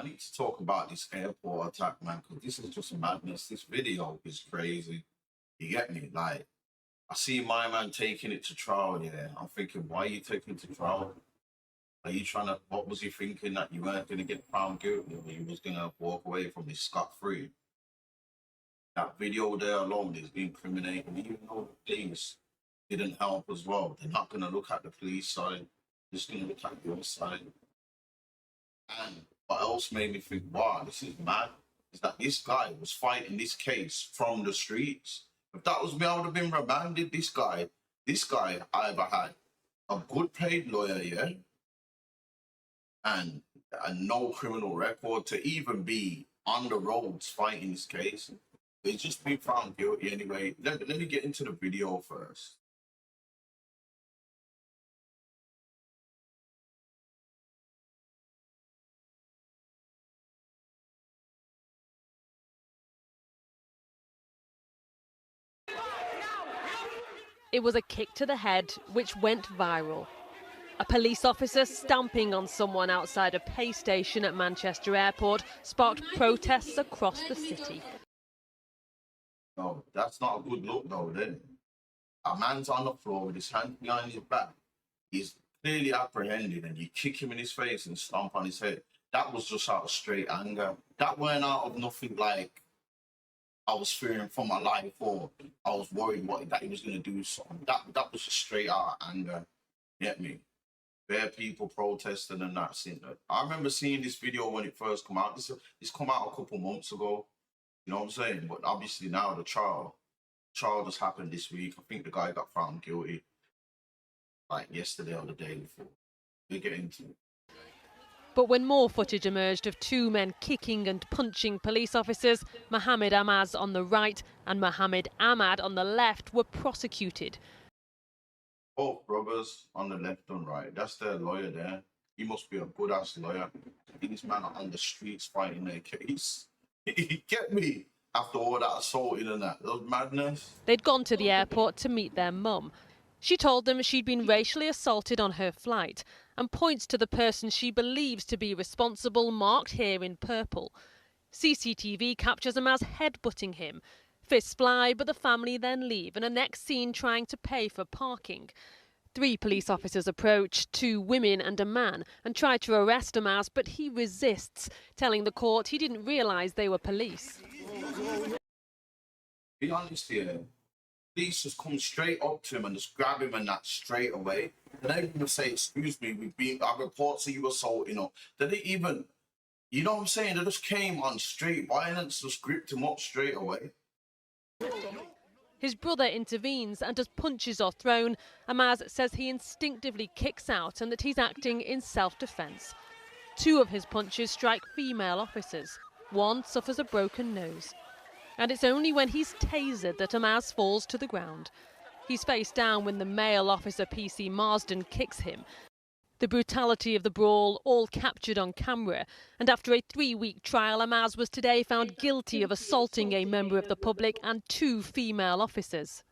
I need to talk about this airport attack, man, because this is just madness. This video is crazy. You get me? Like, I see my man taking it to trial, yeah. I'm thinking, why are you taking it to trial? Are you trying to, what was he thinking, that you weren't going to get found guilty or you was going to walk away from this scot-free? That video there alone is incriminating, even though the police didn't help as well. They're not going to look at the police side, they're just going to look at your side. And what else made me think, wow, this is mad, is that this guy was fighting this case from the streets. If that was me, I would have been remanded. This guy either had a good paid lawyer, yeah, and no criminal record to even be on the roads fighting this case. He's just been found guilty anyway. Let me get into the video first. It was a kick to the head, which went viral. A police officer stamping on someone outside a pay station at Manchester Airport sparked protests across the city. No, that's not a good look though, then. A man's on the floor with his hand behind his back. He's clearly apprehended and you kick him in his face and stomp on his head. That was just out of straight anger. That weren't out of nothing like I was fearing for my life or I was worried that he was going to do something. That was just straight out of anger. Get me? Bare people protesting and that. I remember seeing this video when it first come out. This come out a couple months ago. You know what I'm saying? But obviously now the trial just happened this week. I think the guy got found guilty like yesterday or the day before. We'll get into it. But when more footage emerged of two men kicking and punching police officers, Mohammed Amaz on the right and Mohammed Ahmad on the left were prosecuted. Both brothers on the left and right. That's their lawyer there. He must be a good-ass lawyer. These men are on the streets fighting their case. Get me? After all that assaulting and that was madness. They'd gone to the airport to meet their mum. She told them she'd been racially assaulted on her flight and points to the person she believes to be responsible, marked here in purple. CCTV captures Amaz headbutting him. Fists fly, but the family then leave and are next seen trying to pay for parking. 3 police officers approach, 2 women and a man, and try to arrest Amaz, but he resists, telling the court he didn't realise they were police. Be honest here. Police just come straight up to him and just grab him and that straight away. They don't even say, excuse me, I report to you assaulting or they didn't even, you know what I'm saying? They just came on straight violence, just gripped him up straight away. His brother intervenes and as punches are thrown, Amaz says he instinctively kicks out and that he's acting in self-defence. 2 of his punches strike female officers. 1 suffers a broken nose. And it's only when he's tasered that Amaz falls to the ground. He's face down when the male officer PC Marsden kicks him. The brutality of the brawl all captured on camera, and after a 3-week trial, Amaz was today found guilty of assaulting a member of the public and 2 female officers.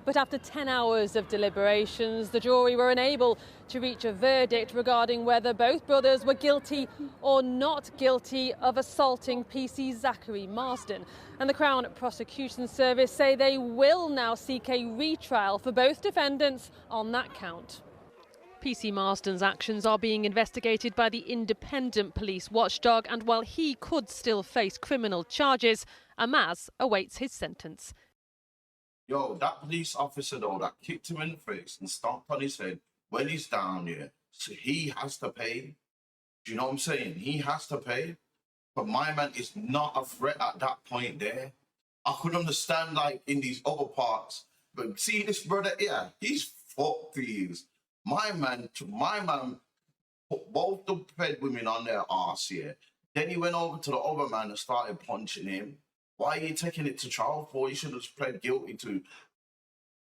But after 10 hours of deliberations, the jury were unable to reach a verdict regarding whether both brothers were guilty or not guilty of assaulting PC Zachary Marsden. And the Crown Prosecution Service say they will now seek a retrial for both defendants on that count. PC Marsden's actions are being investigated by the independent police watchdog, and while he could still face criminal charges, Amaz awaits his sentence. Yo, that police officer though, that kicked him in the face and stomped on his head when he's down here, so he has to pay. Do you know what I'm saying? He has to pay. But my man is not a threat at that point there. I could understand like in these other parts, but see this brother here, he's fucked these. My man put both the fed women on their arse here. Then he went over to the other man and started punching him. Why are you taking it to trial for? You should have pled guilty to.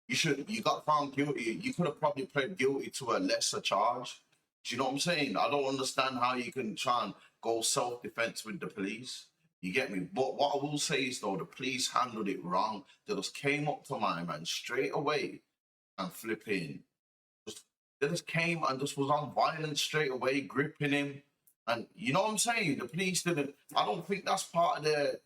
You got found guilty. You could have probably pled guilty to a lesser charge. Do you know what I'm saying? I don't understand how you can try and go self-defense with the police. You get me? But what I will say is though, the police handled it wrong. They just came up to my man straight away and flipping. They just came and just was on violence straight away, gripping him And you know what I'm saying? The police didn't. I don't think that's part of their.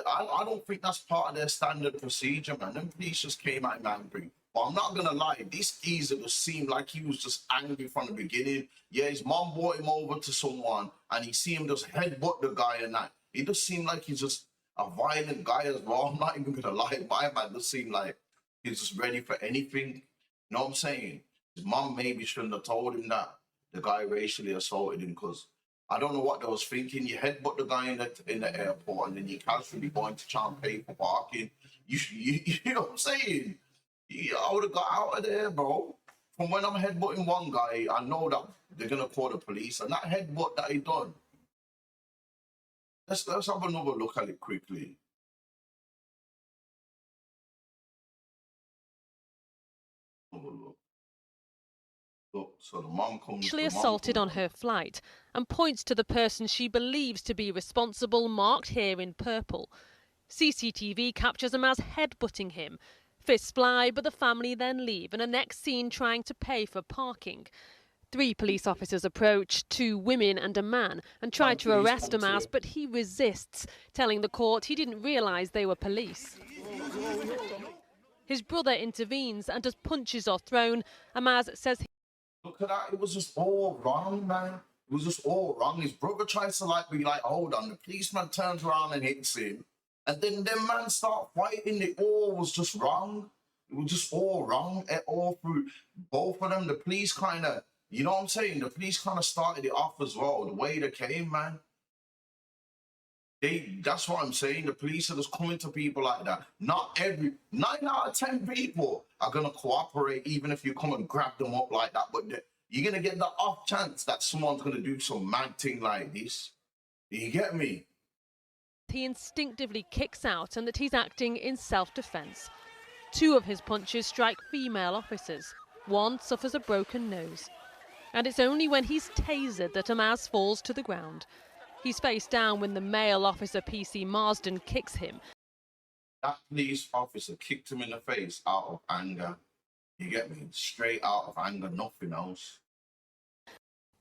I don't think that's part of their standard procedure, man. Them police just came at him angry. But I'm not gonna lie, this geezer just seemed like he was just angry from the beginning. Yeah, his mom brought him over to someone, and he see him just headbutt the guy, and that he just seemed like he's just a violent guy as well. I'm not even gonna lie, my man just seemed like he's just ready for anything. You know what I'm saying? His mom maybe shouldn't have told him that the guy racially assaulted him, because I don't know what they was thinking. You headbutt the guy in the airport, and then you casually going to try and pay for parking. You know what I'm saying? I would have got out of there, bro. From when I'm headbutting one guy, I know that they're gonna call the police, and that headbutt that he done. Let's have another look at it quickly. Have a look. Look, so the mom comes. Sexually assaulted on her flight and points to the person she believes to be responsible, marked here in purple. CCTV captures Amaz headbutting him. Fists fly, but the family then leave and are next seen trying to pay for parking. 3 police officers approach, 2 women and a man, and try to arrest Amaz, but he resists, telling the court he didn't realise they were police. His brother intervenes and as punches are thrown, Amaz says Look at that, it was just all wrong, man. It was just all wrong. His brother tries to be like, hold on. The policeman turns around and hits him. And then them man start fighting. It all was just wrong. It was just all wrong. All through both of them. The police kind of, you know what I'm saying? The police kind of started it off as well. The way they came, man. That's what I'm saying. The police are just coming to people like that. 9 out of 10 people are gonna cooperate, even if you come and grab them up like that. But you're gonna get the off chance that someone's gonna do some mad thing like this. Do you get me? he instinctively kicks out and that he's acting in self-defense. 2 of his punches strike female officers. 1 suffers a broken nose. And it's only when he's tasered that Amaz falls to the ground. He's face down when the male officer, PC Marsden, kicks him. That police officer kicked him in the face out of anger. You get me? Straight out of anger, nothing else.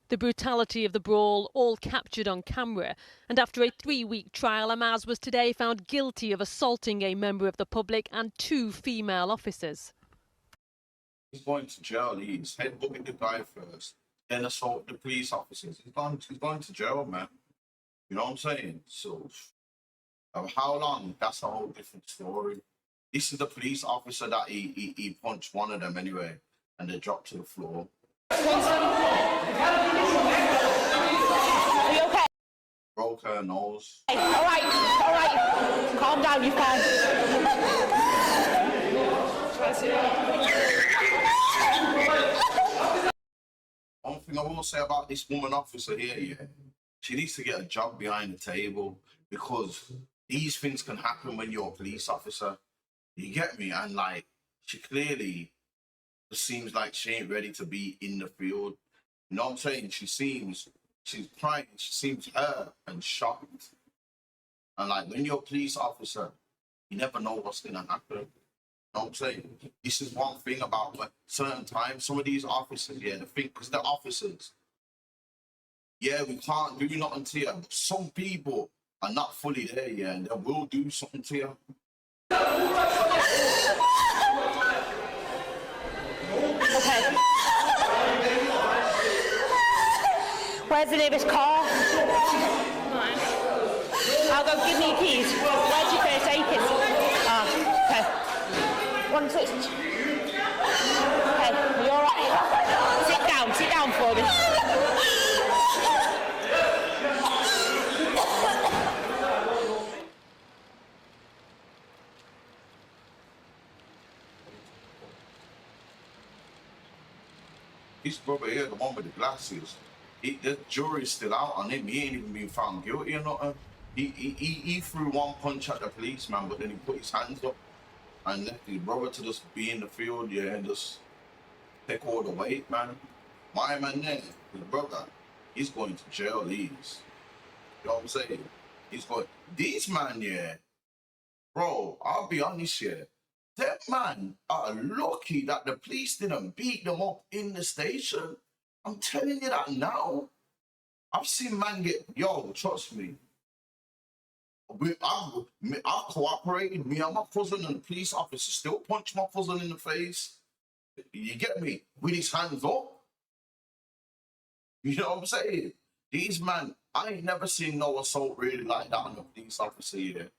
The brutality of the brawl, all captured on camera. And after a 3-week trial, Amaz was today found guilty of assaulting a member of the public and 2 female officers. He's going to jail. He's headbutting the guy first, then assault the police officers. He's going to jail, man. You know what I'm saying? So, how long? That's a whole different story. This is the police officer that he punched one of them anyway, and they dropped to the floor. Are you okay? Broke her nose. All right. Calm down, you're fine. One thing I will say about this woman officer here, yeah, she needs to get a job behind the table, because these things can happen when you're a police officer. You get me? And like, she clearly seems like she ain't ready to be in the field. You know what I'm saying? She's crying, she seems hurt and shocked. And like, when you're a police officer, you never know what's gonna happen. You know what I'm saying? This is one thing about certain times, some of these officers, yeah, because they're officers. Yeah, we can't do nothing to you. Some people are not fully there, yeah, and they will do something to you. Okay. Where's the nearest car? I'll go, give me your keys. Where's your first aid kit? Ah, okay. 1 touch. Okay, you all right? Sit down for me. His brother here, the one with the glasses, the jury's still out on him. He ain't even been found guilty or nothing. He threw one punch at the policeman, but then he put his hands up and left his brother to just be in the field, yeah, and just take all the weight, man. My man there, his brother, he's going to jail, you know what I'm saying? He's going, these man, yeah, bro, I'll be honest, yeah, that man are lucky that the police didn't beat them up in the station. I'm telling you that now. I've seen man get, yo, trust me. I've cooperated. Me and my cousin and the police officer still punch my cousin in the face. You get me? With his hands up. You know what I'm saying? These man, I ain't never seen no assault really like that on a police officer here.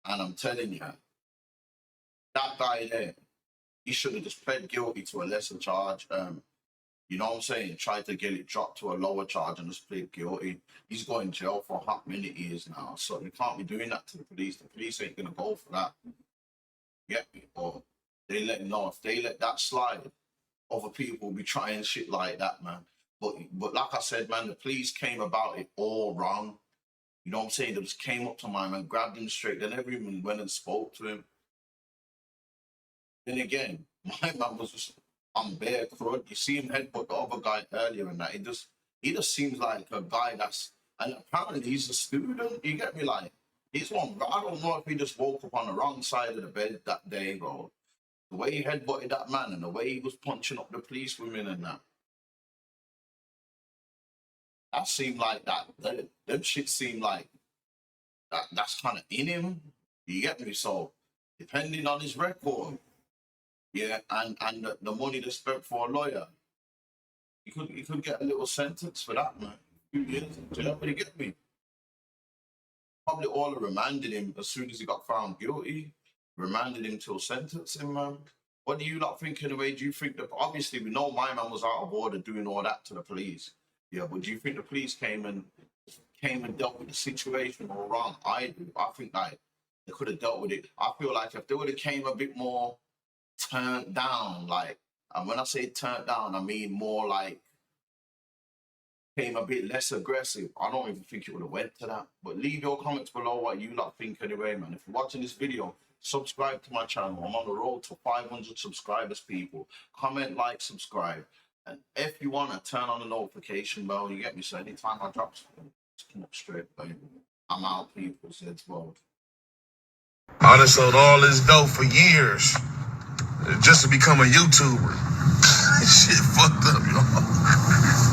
And I'm telling you, that guy there, he should have just pled guilty to a lesser charge. You know what I'm saying? Tried to get it dropped to a lower charge and just plead guilty. He's going to jail for a hot minute years now. So you can't be doing that to the police. The police ain't gonna go for that. Get me? Or they let him know. If they let that slide, other people will be trying shit like that, man. But like I said, man, the police came about it all wrong. You know what I'm saying? They just came up to my man, grabbed him straight. They never even went and spoke to him. Then again, my man was just on bare crud. You see him headbutt the other guy earlier and that. He just seems like a guy that's, and apparently he's a student. You get me? Like, he's one. I don't know if he just woke up on the wrong side of the bed that day, bro. The way he headbutted that man and the way he was punching up the police women and that. That seemed like that. Them shit seemed like that's kind of in him. You get me? So, depending on his record, yeah, and the money they spent for a lawyer, he could get a little sentence for that, man. 2 years in jail. You get me? Probably all remanded him as soon as he got found guilty. Remanded him till sentencing, man. What do you lot think anyway? Do you think that obviously we know my man was out of order doing all that to the police? Yeah, but do you think the police came and dealt with the situation all wrong? I do. I think like they could have dealt with it. I feel like if they would have came a bit more turned down, like, and when I say turned down, I mean more like came a bit less aggressive. I don't even think it would have went to that. But leave your comments below what you lot think anyway, man. If you're watching this video, subscribe to my channel. I'm on the road to 500 subscribers, people. Comment, like, subscribe. And if you want to turn on the notification bell, you get me. So anytime I drop something, just come up straight, baby. I'm out, people. Says world. I done sold all this dope for years just to become a YouTuber. Shit fucked up, y'all.